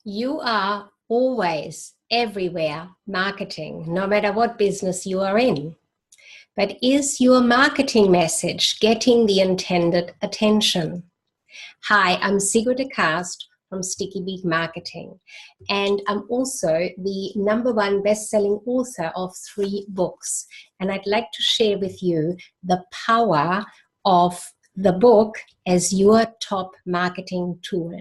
You are always everywhere marketing, no matter what business you are in. But is your marketing message getting the intended attention? Hi, I'm Sigrid de Cast from Sticky Beak Marketing, and I'm also the #1 best-selling author of 3 books. And I'd like to share with you the power of the book as your top marketing tool.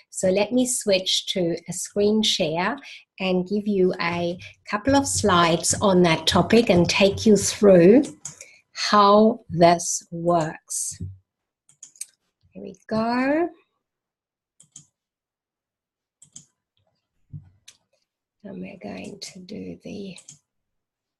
So let me switch to a screen share and give you a couple of slides on that topic and take you through how this works. Here we go. And we're going to do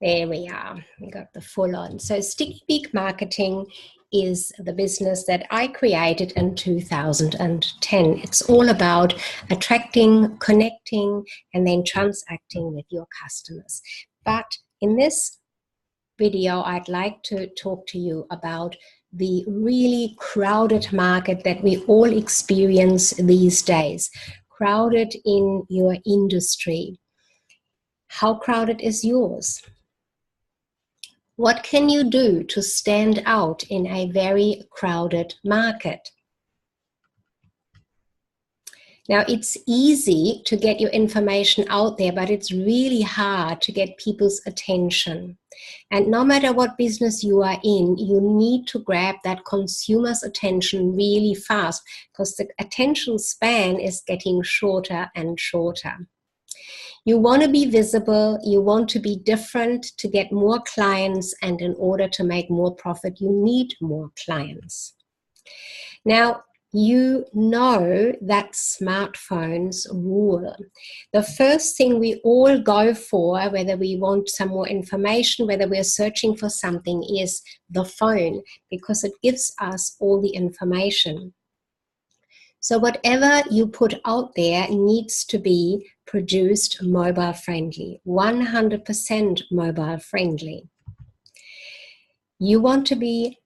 there we are, we got the full on. So Sticky Beak Marketing is the business that I created in 2010. It's all about attracting, connecting, and then transacting with your customers. But in this video, I'd like to talk to you about the really crowded market that we all experience these days. Crowded in your industry. How crowded is yours? What can you do to stand out in a very crowded market? Now, it's easy to get your information out there, but it's really hard to get people's attention. And no matter what business you are in, you need to grab that consumer's attention really fast because the attention span is getting shorter and shorter. You want to be visible, you want to be different to get more clients, and in order to make more profit, you need more clients. Now, you know that smartphones rule. The first thing we all go for, whether we want some more information, whether we're searching for something, is the phone, because it gives us all the information. So whatever you put out there needs to be produced mobile friendly, 100% mobile friendly. You want to be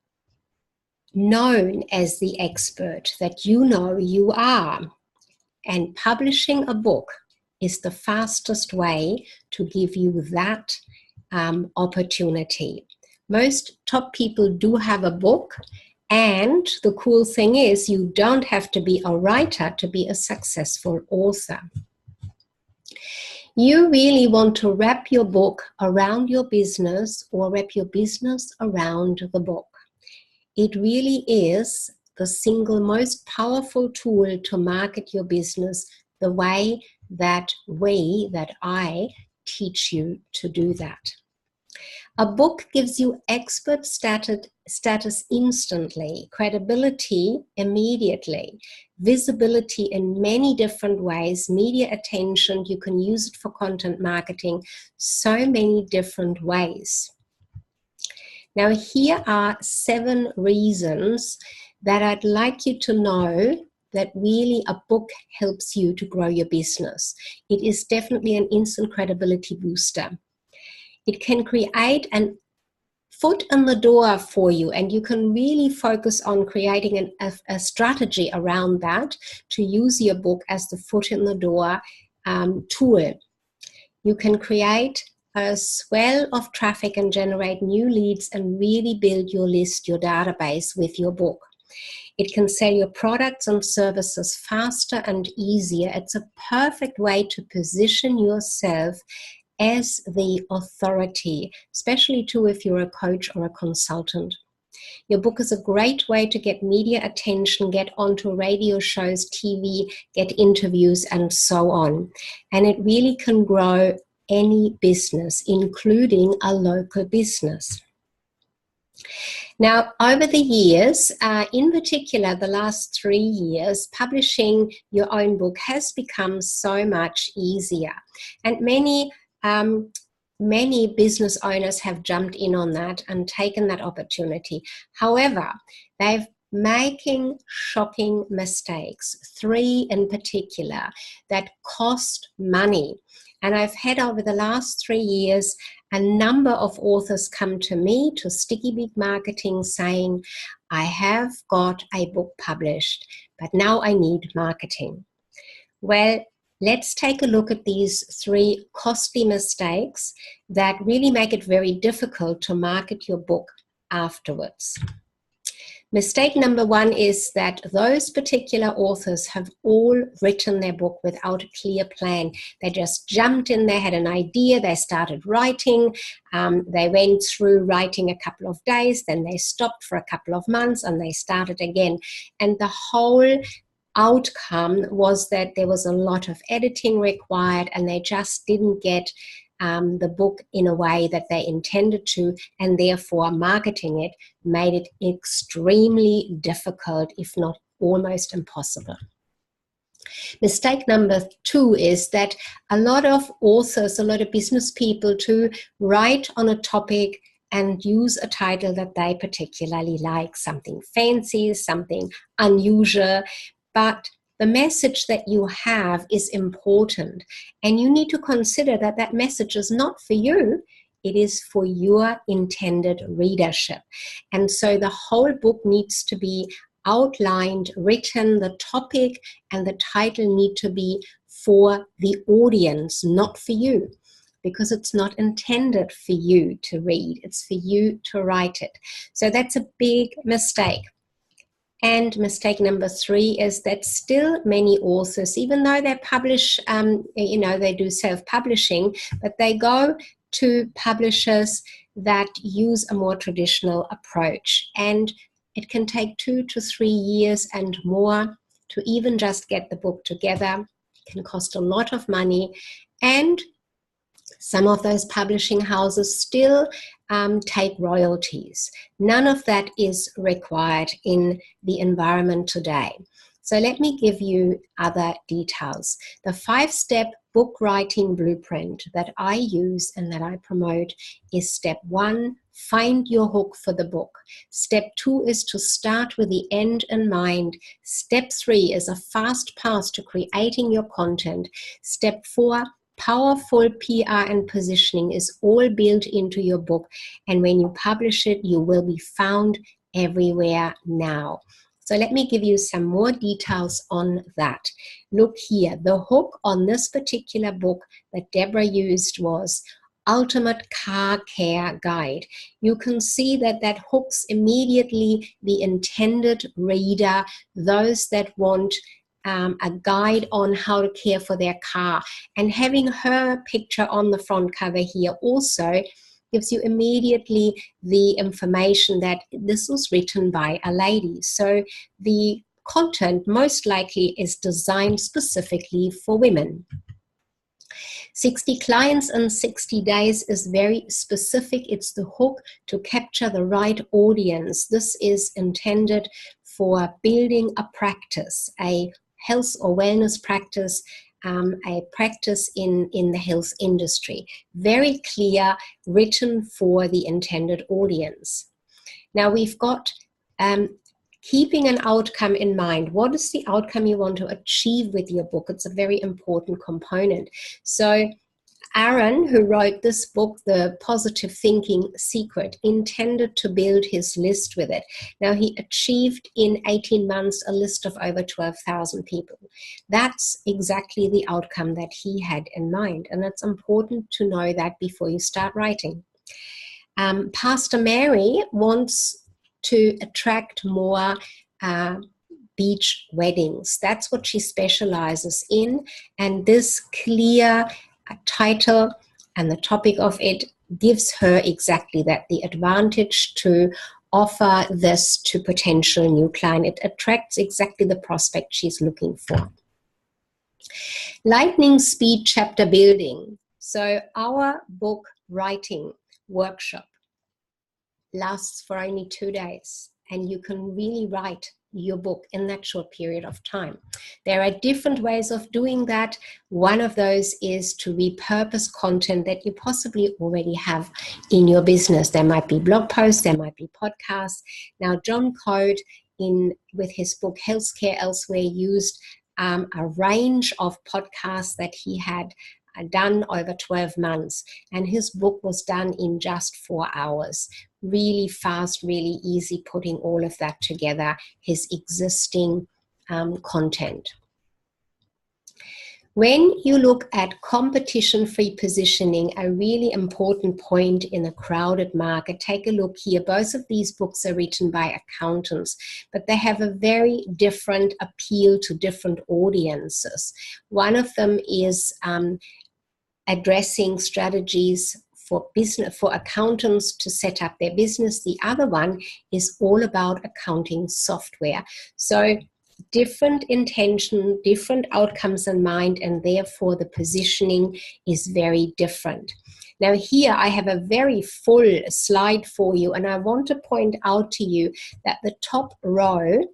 known as the expert that you know you are. And publishing a book is the fastest way to give you that opportunity. Most top people do have a book. And the cool thing is, you don't have to be a writer to be a successful author. You really want to wrap your book around your business or wrap your business around the book. It really is the single most powerful tool to market your business the way that I teach you to do that. A book gives you expert status instantly, credibility immediately, visibility in many different ways, media attention, you can use it for content marketing, so many different ways. Now, here are 7 reasons that I'd like you to know that really a book helps you to grow your business. It is definitely an instant credibility booster. It can create a foot in the door for you, and you can really focus on creating a strategy around that to use your book as the foot in the door tool. You can create a swell of traffic and generate new leads and really build your list, your database with your book. It can sell your products and services faster and easier. It's a perfect way to position yourself as the authority, especially too if you're a coach or a consultant. Your book is a great way to get media attention, get onto radio shows, TV, get interviews, and so on. And it really can grow any business, including a local business. Now, over the years, in particular the last 3 years, publishing your own book has become so much easier. And many business owners have jumped in on that and taken that opportunity. However, they've making shocking mistakes, 3 in particular, that cost money. And I've had over the last 3 years a number of authors come to me, to Sticky Beak Marketing, saying, I have got a book published, but now I need marketing. Well, Let's take a look at these 3 costly mistakes that really make it very difficult to market your book afterwards. Mistake number 1 is that those particular authors have all written their book without a clear plan. They just jumped in, they had an idea, they started writing, they went through writing a couple of days, then they stopped for a couple of months and they started again. And the whole outcome was that there was a lot of editing required and they just didn't get the book in a way that they intended to, and therefore marketing it made it extremely difficult, if not almost impossible. Mistake number 2 is that a lot of authors, a lot of business people too, write on a topic and use a title that they particularly like, something fancy, something unusual, but the message that you have is important, and you need to consider that that message is not for you, it is for your intended readership. And so the whole book needs to be outlined, written, the topic and the title need to be for the audience, not for you, because it's not intended for you to read, it's for you to write it. So that's a big mistake. And mistake number 3 is that still many authors, even though they publish, they do self-publishing, but they go to publishers that use a more traditional approach. And it can take 2 to 3 years and more to even just get the book together. It can cost a lot of money. And some of those publishing houses still take royalties. None of that is required in the environment today. So let me give you other details. The 5-step book writing blueprint that I use and that I promote is step 1, find your hook for the book. Step 2 is to start with the end in mind. Step 3 is a fast path to creating your content. Step 4, powerful PR and positioning is all built into your book, and when you publish it, you will be found everywhere now. So let me give you some more details on that. Look here, the hook on this particular book that Deborah used was Ultimate Car Care Guide. You can see that that hooks immediately the intended reader, those that want a guide on how to care for their car. And having her picture on the front cover here also gives you immediately the information that this was written by a lady. So the content most likely is designed specifically for women. 60 clients in 60 days is very specific. It's the hook to capture the right audience. This is intended for building a practice, a health or wellness practice, a practice in the health industry. Very clear, written for the intended audience. Now we've got keeping an outcome in mind. What is the outcome you want to achieve with your book? It's a very important component. So Aaron, who wrote this book, The Positive Thinking Secret, intended to build his list with it. Now, he achieved in 18 months a list of over 12,000 people. That's exactly the outcome that he had in mind, and it's important to know that before you start writing. Pastor Mary wants to attract more beach weddings. That's what she specializes in, and this clear title and the topic of it gives her exactly that, the advantage to offer this to potential new client. It attracts exactly the prospect she's looking for. Lightning speed chapter building. So our book writing workshop lasts for only 2 days, and you can really write your book in that short period of time. There are different ways of doing that. One of those is to repurpose content that you possibly already have in your business. There might be blog posts, there might be podcasts. Now, John Code, with his book Healthcare Elsewhere, used a range of podcasts that he had done over 12 months, and his book was done in just 4 hours. Really fast, really easy, putting all of that together, his existing content. When you look at competition-free positioning, a really important point in a crowded market, take a look here. Both of these books are written by accountants, but they have a very different appeal to different audiences. One of them is addressing strategies for business, for accountants to set up their business. The other one is all about accounting software. So different intention, different outcomes in mind, and therefore the positioning is very different. Now here I have a very full slide for you, and I want to point out to you that the top row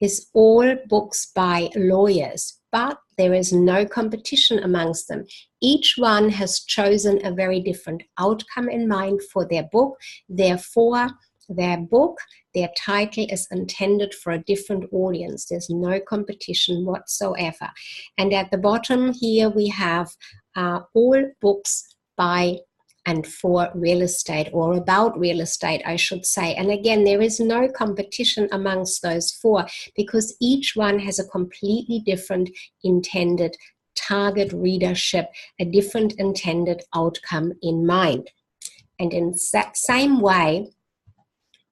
is all books by lawyers, but there is no competition amongst them. Each one has chosen a very different outcome in mind for their book. Therefore, their book, their title is intended for a different audience. There's no competition whatsoever. And at the bottom here we have all books by and for real estate, or about real estate, I should say. And again, there is no competition amongst those four because each one has a completely different intended target readership, a different intended outcome in mind. And in that same way,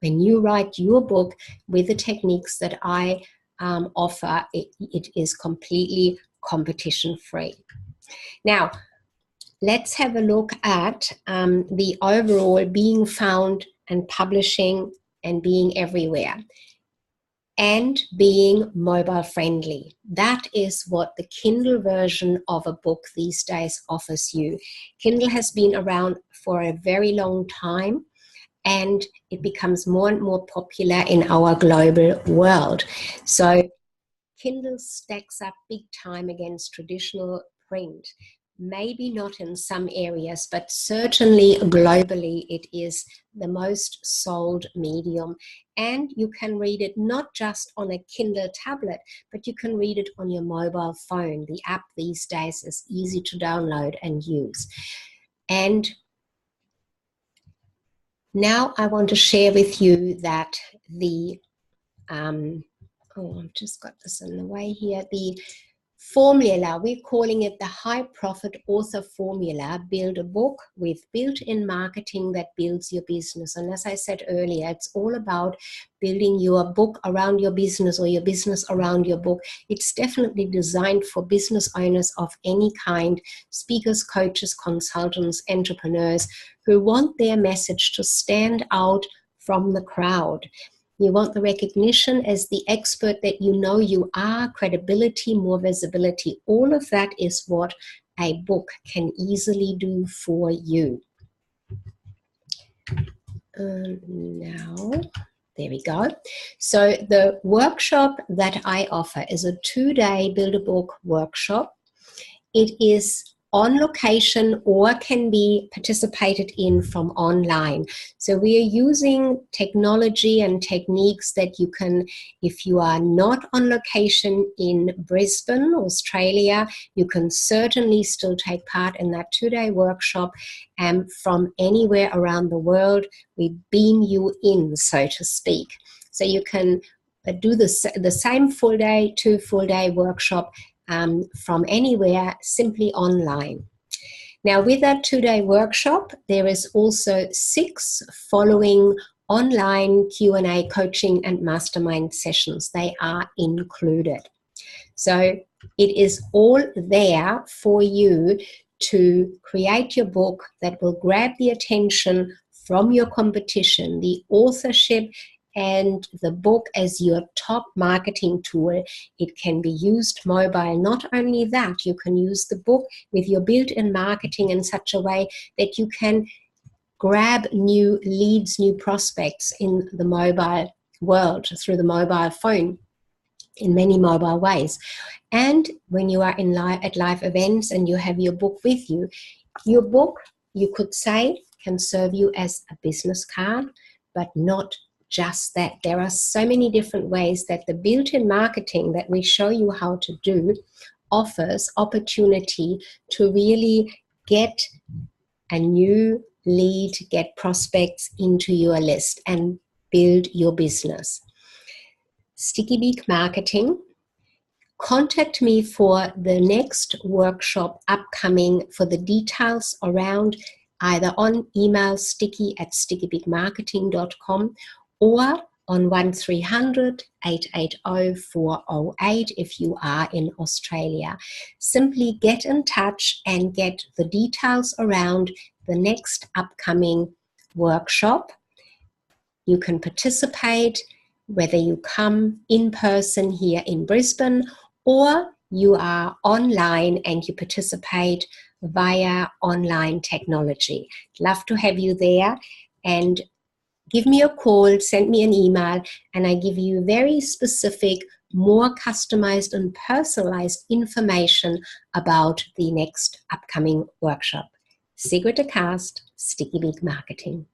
when you write your book with the techniques that I offer, it is completely competition-free. Now, let's have a look at the overall being found and publishing and being everywhere and being mobile friendly. That is what the Kindle version of a book these days offers you. Kindle has been around for a very long time, and it becomes more and more popular in our global world. So Kindle stacks up big time against traditional print. Maybe not in some areas, but certainly globally it is the most sold medium. And you can read it not just on a Kindle tablet, but you can read it on your mobile phone. The app these days is easy to download and use. And now I want to share with you that the, I've just got this in the way here, the formula, we're calling it the high profit author formula. Build a book with built-in marketing that builds your business. And as I said earlier, it's all about building your book around your business or your business around your book. It's definitely designed for business owners of any kind, speakers, coaches, consultants, entrepreneurs who want their message to stand out from the crowd. You want the recognition as the expert that you know you are, credibility, more visibility. All of that is what a book can easily do for you. Now, there we go. So the workshop that I offer is a 2-day Build a Book workshop. It is on location or can be participated in from online. So we are using technology and techniques that you can, if you are not on location in Brisbane, Australia, you can certainly still take part in that 2-day workshop, and from anywhere around the world, we beam you in, so to speak. So you can do the same full day, 2 full-day workshop from anywhere, simply online. Now, with that 2-day workshop, there is also 6 following online Q&A coaching and mastermind sessions. They are included. So it is all there for you to create your book that will grab the attention from your competition. The authorship and the book as your top marketing tool. It can be used mobile. Not only that, you can use the book with your built-in marketing in such a way that you can grab new leads, new prospects in the mobile world through the mobile phone in many mobile ways. And when you are at live events and you have your book with you, your book, you could say, can serve you as a business card, but not just that. There are so many different ways that the built-in marketing that we show you how to do offers opportunity to really get a new lead, get prospects into your list and build your business. Sticky Beak Marketing Contact me for the next workshop upcoming for the details around, either on email sticky@stickybigmarketing.com or on 1300 880 408 if you are in Australia. Simply get in touch and get the details around the next upcoming workshop. You can participate whether you come in person here in Brisbane or you are online and you participate via online technology. Love to have you there, and give me a call, send me an email, and I give you very specific, more customized and personalized information about the next upcoming workshop. Sigrid de Cast, Sticky Big Marketing.